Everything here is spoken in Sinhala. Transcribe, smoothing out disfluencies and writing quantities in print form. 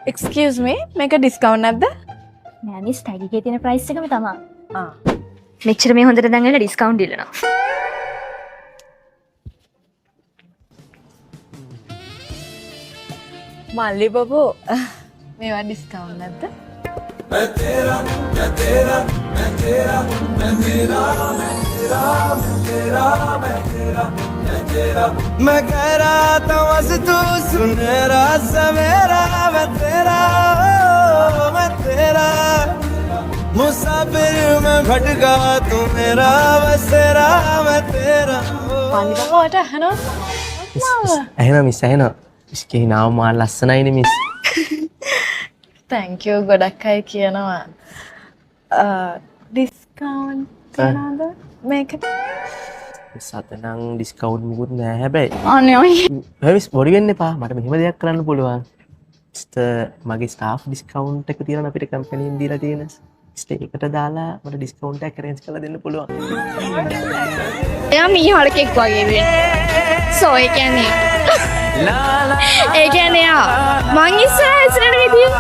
Excuse me, මේක ඩිස්කවුන්ට් නැද්ද? නෑ මිස් ටැග් එකේ තියෙන ප්‍රයිස් එකම තමයි. මෙච්චර මේ හොඳට දඟලලා ඩිස්කවුන්ට් ඉල්ලනවා. මල්ලි බබෝ මේවා ඩිස්කවුන්ට් නැද්ද? मैं कह रहा था बस तू सुन रहा सवेरा मैं तेरा मुसाफिर में भटका तू मेरा बसेरा मैं तेरा මල්ලි බබෝට අහනවා. ඇහෙනවා මිස් ඇහෙනවා. මිස් කියනවා මා ලස්සනයිනේ මිස්. thank you ගොඩක් අය කියනවා. ඩිස්කවුන්ට් තියනවද මේකට? සතනම් ඩිස්කවුන්ට් මුකුත් නෑ හැබැයි. අනේ ඔය මිස් බොරි වෙන්න එපා. මට මෙහෙම දෙයක් කරන්න පුළුවන්. මගේ ස්ටාෆ් ඩිස්කවුන්ට් එක තියනවා අපිට කම්පැනියෙන් දීලා තියෙන. ඒකට දාලා මට ඩිස්කවුන්ට් එකක් arrange කරලා දෙන්න පුළුවන්. එයා මීහරකෙක් වගේ වෙන්නේ. සෝ ඒ කියන්නේ ඒ කියන්නේ මං ඉස්සරහ ඉස්සරහට ගිහින්